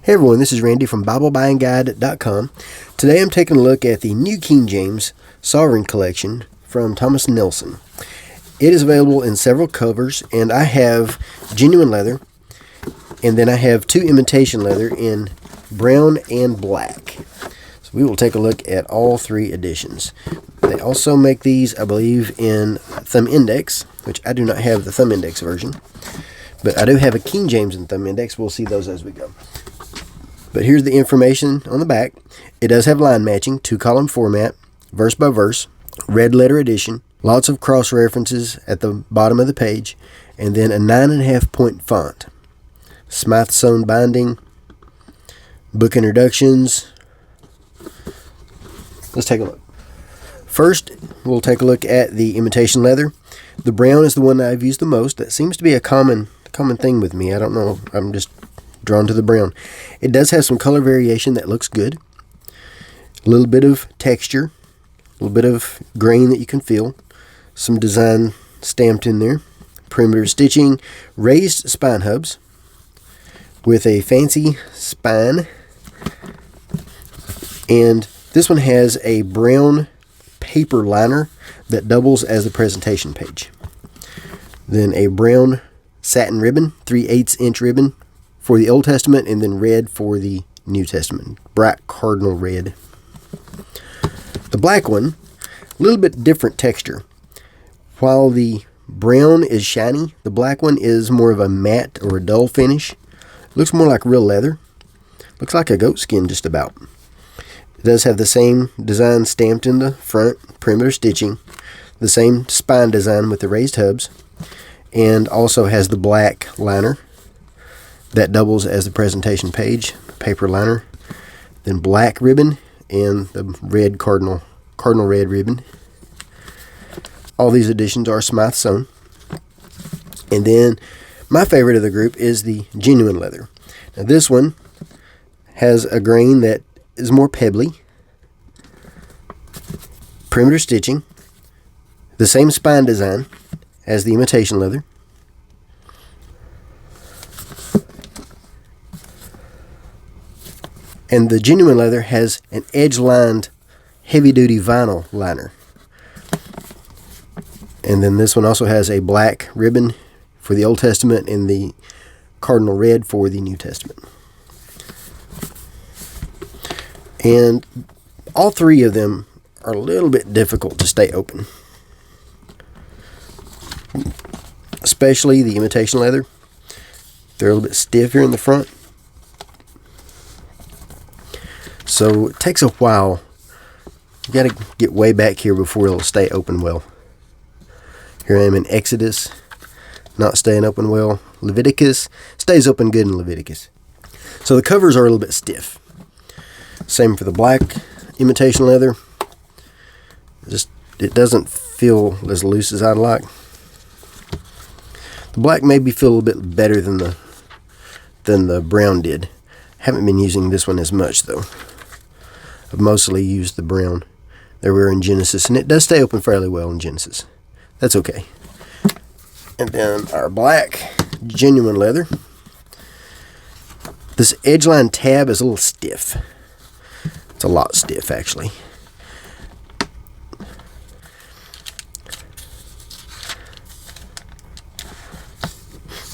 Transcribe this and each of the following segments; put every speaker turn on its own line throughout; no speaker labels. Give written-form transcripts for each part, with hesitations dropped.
Hey everyone, this is Randy from BibleBuyingGuide.com. Today I'm taking a look at the New King James Sovereign Collection from Thomas Nelson. It is available in several covers, and I have genuine leather, and then I have two imitation leather in brown and black. So we will take a look at all three editions. They also make these, I believe, in thumb index, which I do not have the thumb index version, but I do have a King James in thumb index. We'll see those as we go. But here's the information on the back. It does have line matching, 2-column format, verse by verse, red letter edition, lots of cross references at the bottom of the page, and then a 9.5 point font. Smythe sewn binding, book introductions. Let's take a look. First, we'll take a look at the imitation leather. The brown is the one that I've used the most. That seems to be a common thing with me. I don't know. I'm just drawn to the brown. It does have some color variation that looks good. A little bit of texture, a little bit of grain that you can feel. Some design stamped in there. Perimeter stitching, raised spine hubs with a fancy spine. And this one has a brown paper liner that doubles as the presentation page. Then a brown satin ribbon, 3/8 inch ribbon for the Old Testament, and then red for the New Testament, bright cardinal red. The black one, a little bit different texture. While the brown is shiny, the black one is more of a matte or a dull finish. Looks more like real leather. Looks like a goat skin just about. It does have the same design stamped in the front, perimeter stitching, the same spine design with the raised hubs, and also has the black liner that doubles as the presentation page, paper liner, then black ribbon and the red cardinal red ribbon. All these editions are Smythe sewn. And then my favorite of the group is the genuine leather. Now this one has a grain that is more pebbly, perimeter stitching, the same spine design as the imitation leather. And the genuine leather has an edge-lined, heavy-duty vinyl liner. And then this one also has a black ribbon for the Old Testament and the cardinal red for the New Testament. And all three of them are a little bit difficult to stay open. Especially the imitation leather. They're a little bit stiff here in the front. So it takes a while. You got to get way back here before it'll stay open well. Here I am in Exodus, not staying open well. Leviticus stays open good in Leviticus. So the covers are a little bit stiff. Same for the black imitation leather. It doesn't feel as loose as I'd like. The black maybe feel a little bit better than the brown did. Haven't been using this one as much though. I've mostly used the brown that were in Genesis, and it does stay open fairly well in Genesis. That's okay. And then our black genuine leather. This edge-line tab is a little stiff. It's a lot stiff actually.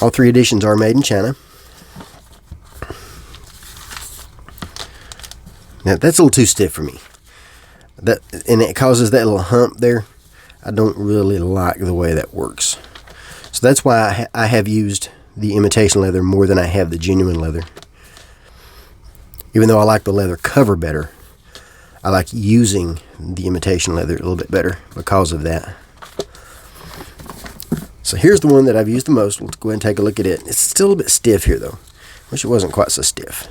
All three editions are made in China. Now that's a little too stiff for me. And it causes that little hump there. I don't really like the way that works. So that's why I have used the imitation leather more than I have the genuine leather. Even though I like the leather cover better, I like using the imitation leather a little bit better because of that. So here's the one that I've used the most. Let's go ahead and take a look at it. It's still a bit stiff here though. Wish it wasn't quite so stiff.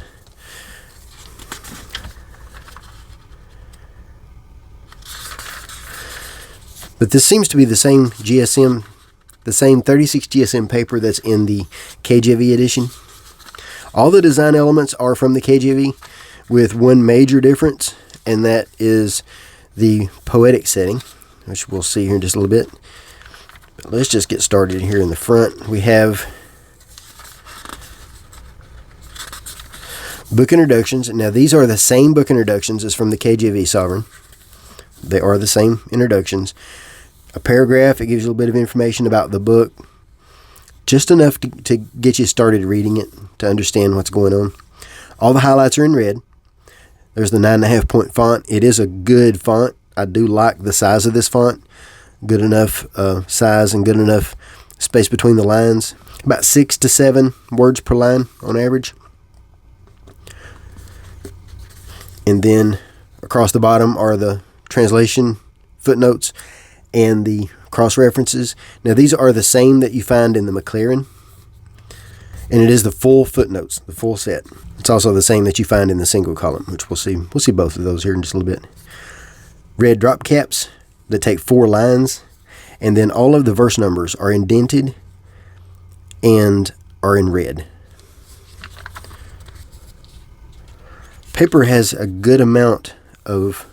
But this seems to be the same GSM, the same 36 GSM paper that's in the KJV edition. All the design elements are from the KJV with one major difference, and that is the poetic setting, which we'll see here in just a little bit. But let's just get started here in the front. We have Book introductions. Now these are the same book introductions as from the KJV Sovereign. They are the same introductions. A paragraph, it gives you a little bit of information about the book. Just enough to get you started reading it, to understand what's going on. All the highlights are in red. There's the 9.5 point font. It is a good font. I do like the size of this font. Good enough size and good enough space between the lines. About 6 to 7 words per line on average. And then across the bottom are the translation footnotes and the cross references. Now these are the same that you find in the McLaren, and it is the full footnotes, the full set. It's also the same that you find in the single column, which we'll see both of those here in just a little bit. Red drop caps that take 4 lines, and then all of the verse numbers are indented and are in red. Paper has a good amount of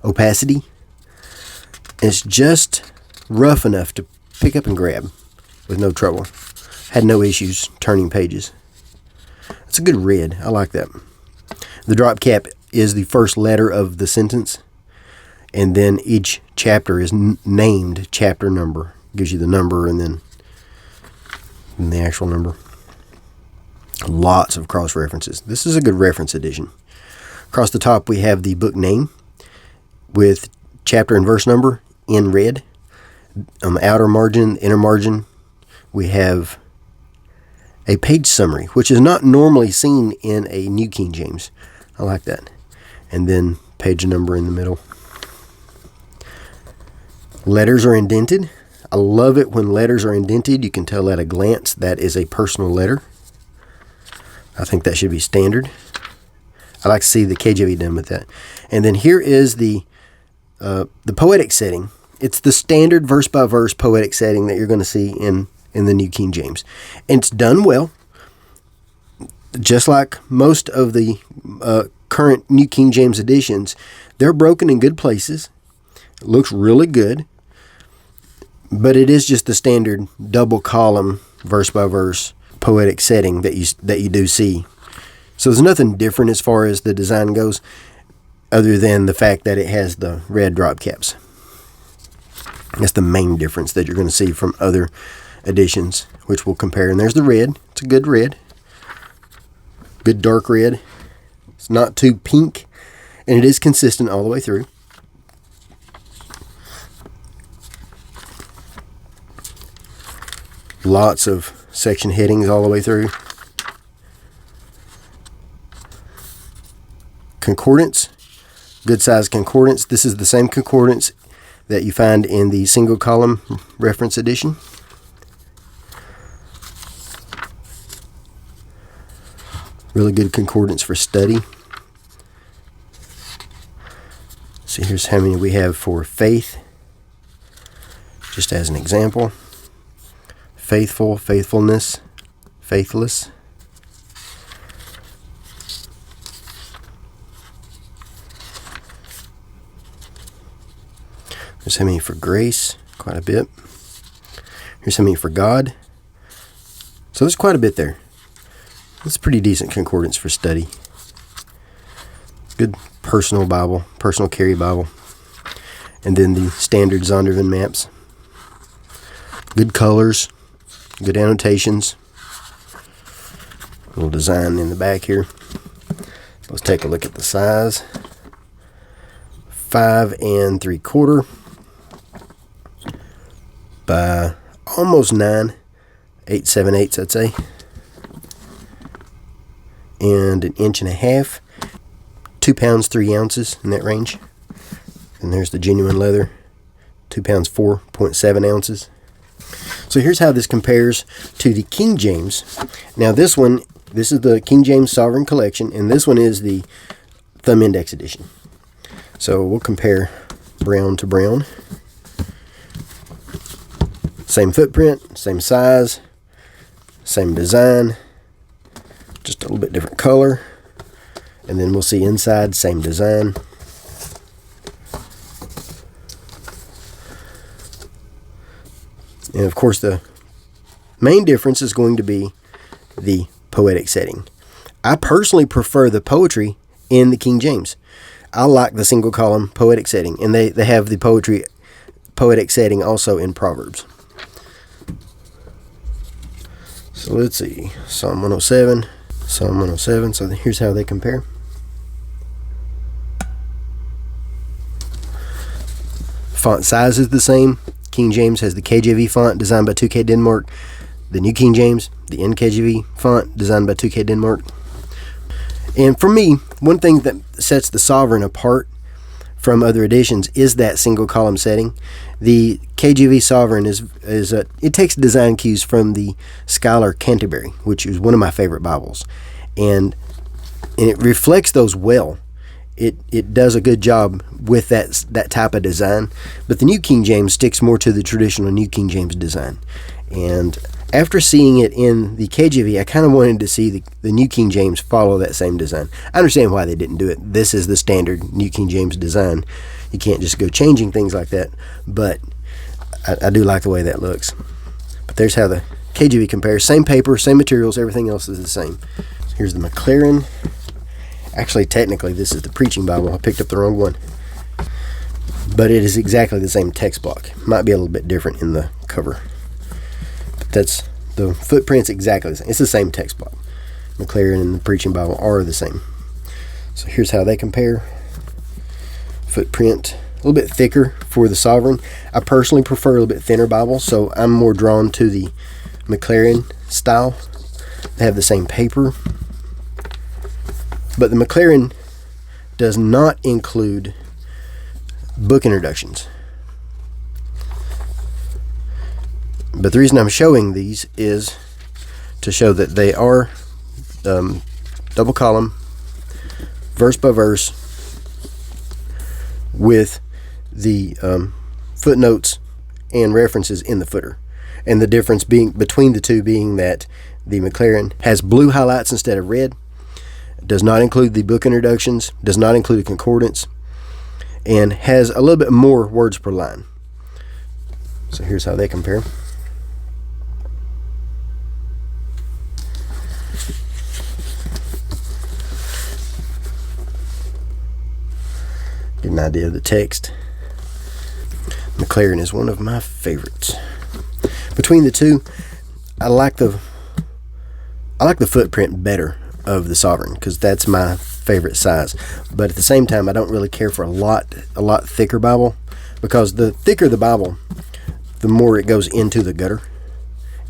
opacity. It's just rough enough to pick up and grab with no trouble. Had no issues turning pages. It's a good red. I like that. The drop cap is the first letter of the sentence, and then each chapter is named chapter number. Gives you the number and then the actual number. Lots of cross references. This is a good reference edition. Across the top we have the book name with chapter and verse number in red. On the outer margin, inner margin, we have a page summary, which is not normally seen in a New King James. I like that. And then page number in the middle. Letters are indented. I love it when letters are indented. You can tell at a glance that is a personal letter. I think that should be standard. I like to see the KJV done with that. And then here is the poetic setting. It's the standard verse by verse poetic setting that you're going to see in the New King James. And it's done well. Just like most of the current New King James editions, they're broken in good places. It looks really good. But it is just the standard double column verse by verse poetic setting that you do see. So there's nothing different as far as the design goes, other than the fact that it has the red drop caps. That's the main difference that you're going to see from other editions, which we'll compare. And there's the red. It's a good red. Good dark red. It's not too pink, and it is consistent all the way through. Lots of section headings all the way through. Concordance. Good size concordance. This is the same concordance that you find in the single column reference edition. Really good concordance for study. So here's how many we have for faith. Just as an example. Faithful, faithfulness, faithless. There's how many for grace, quite a bit. Here's how many for God. So there's quite a bit there. That's pretty decent concordance for study. Good personal Bible, personal carry Bible. And then the standard Zondervan maps. Good colors, good annotations. A little design in the back here. Let's take a look at the size. 5 3/4 by almost 9, 8 7/8, I'd say, and 1.5 inches, 2 pounds 3 ounces in that range. And there's the genuine leather, 2 pounds 4.7 ounces. So here's how this compares to the King James. Now this is the King James Sovereign Collection, and this one is the Thumb Index Edition. So we'll compare brown to brown. Same footprint, same size, same design, just a little bit different color. And then we'll see inside, same design. And of course the main difference is going to be the poetic setting. I personally prefer the poetry in the King James. I like the single column poetic setting, and they have the poetic setting also in Proverbs. So let's see, Psalm 107, Psalm 107. So here's how they compare. Font size is the same. King James has the KJV font designed by 2K Denmark. The New King James, the NKJV font designed by 2K Denmark. And for me, one thing that sets the Sovereign apart from other editions is that single column setting. The KJV Sovereign it takes design cues from the Schuyler Canterbury, which is one of my favorite Bibles, and it reflects those well. It does a good job with that type of design, but the New King James sticks more to the traditional New King James design. And after seeing it in the KJV, I kind of wanted to see the New King James follow that same design. I understand why they didn't do it. This is the standard New King James design. You can't just go changing things like that, but I do like the way that looks. But there's how the KJV compares. Same paper, same materials, everything else is the same. Here's the McLaren. Actually, technically, this is the Preaching Bible. I picked up the wrong one. But it is exactly the same text block. Might be a little bit different in the cover. But that's the footprint's exactly the same. It's the same text block. McLaren and the Preaching Bible are the same. So here's how they compare. Footprint, a little bit thicker for the Sovereign. I personally prefer a little bit thinner Bible, so I'm more drawn to the McLaren style. They have the same paper. But the McLaren does not include book introductions. But the reason I'm showing these is to show that they are double column, verse by verse, with the footnotes and references in the footer. And the difference being between the two being that the McLaren has blue highlights instead of red, does not include the book introductions, does not include a concordance, and has a little bit more words per line. So here's how they compare. Get an idea of the text. McLaren is one of my favorites. Between the two, I like the footprint better of the Sovereign, because that's my favorite size. But at the same time, I don't really care for a lot thicker Bible, because the thicker the Bible, the more it goes into the gutter,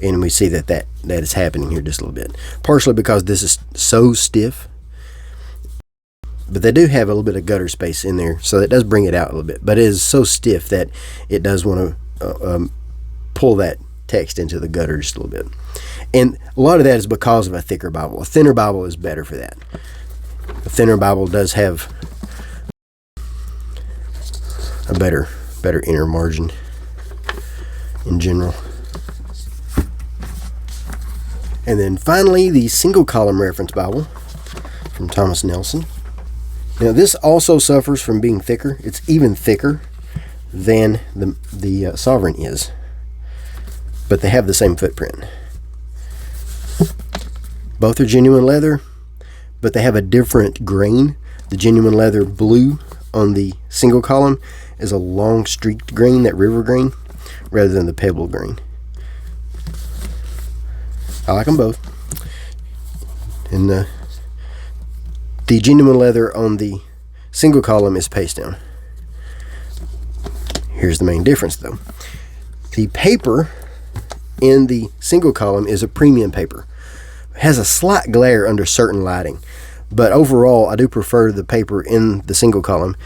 and we see that is happening here just a little bit. Partially because this is so stiff, but they do have a little bit of gutter space in there, so that does bring it out a little bit. But it is so stiff that it does want to pull that text into the gutter just a little bit. And a lot of that is because of a thicker Bible. A thinner Bible is better for that. A thinner Bible does have a better inner margin in general. And then finally, the single column reference Bible from Thomas Nelson. Now this also suffers from being thicker. It's even thicker than the Sovereign is, but they have the same footprint. Both are genuine leather, but they have a different grain. The genuine leather blue on the single column is a long streaked grain, that river grain, rather than the pebble grain. I like them both. And the genuine leather on the single column is paste down. Here's the main difference though. The paper in the single column is a premium paper. It has a slight glare under certain lighting, but overall I do prefer the paper in the single column.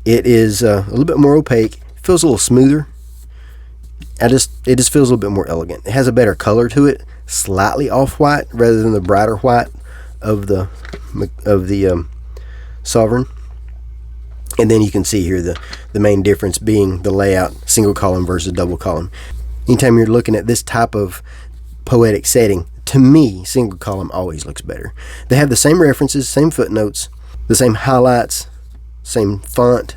It is a little bit more opaque, feels a little smoother. It just feels a little bit more elegant. It has a better color to it, slightly off-white rather than the brighter white of the Sovereign. And then you can see here the main difference being the layout, single column versus double column. Anytime you're looking at this type of poetic setting, to me, single column always looks better. They have the same references, same footnotes, the same highlights, same font.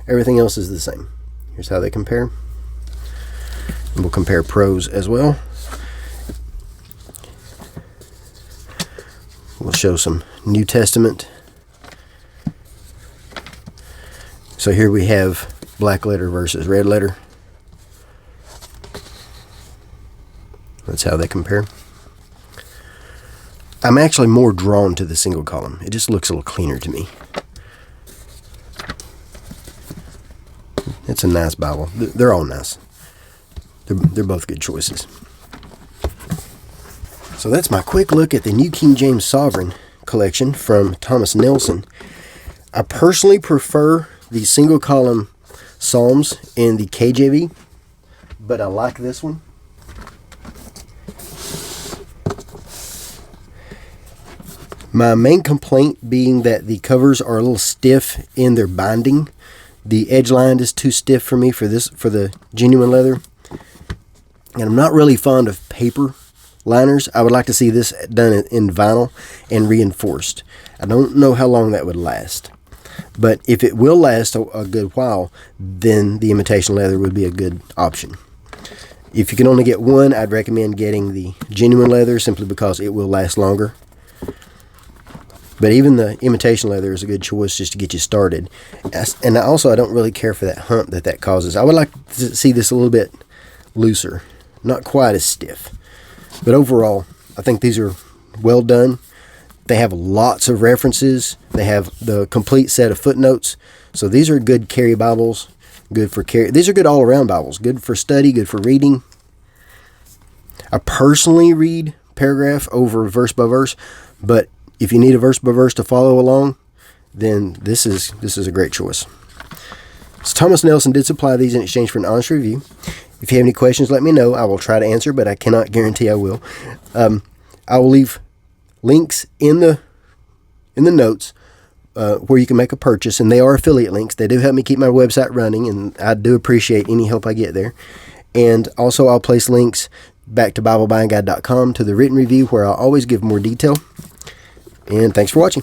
Everything else is the same. Here's how they compare. And we'll compare prose as well. We'll show some New Testament. So here we have black letter versus red letter. That's how they compare. I'm actually more drawn to the single column. It just looks a little cleaner to me. It's a nice Bible. They're all nice. They're both good choices. So that's my quick look at the New King James Sovereign Collection from Thomas Nelson. I personally prefer the single column Psalms in the KJV, but I like this one. My main complaint being that the covers are a little stiff in their binding. The edge line is too stiff for me for the genuine leather. And I'm not really fond of paper liners. I would like to see this done in vinyl and reinforced. I don't know how long that would last. But if it will last a good while, then the imitation leather would be a good option. If you can only get one, I'd recommend getting the genuine leather simply because it will last longer. But even the imitation leather is a good choice just to get you started. And also, I don't really care for that hump that causes. I would like to see this a little bit looser, not quite as stiff. But overall, I think these are well done. They have lots of references. They have the complete set of footnotes. So these are good carry Bibles. Good for carry. These are good all-around Bibles. Good for study. Good for reading. I personally read paragraph over verse by verse, but if you need a verse by verse to follow along, then this is a great choice. So Thomas Nelson did supply these in exchange for an honest review. If you have any questions, let me know. I will try to answer, but I cannot guarantee I will. I will leave links in the notes where you can make a purchase, and they are affiliate links. They do help me keep my website running, and I do appreciate any help I get there. And also, I'll place links back to BibleBuyingGuide.com to the written review, where I'll always give more detail. And thanks for watching.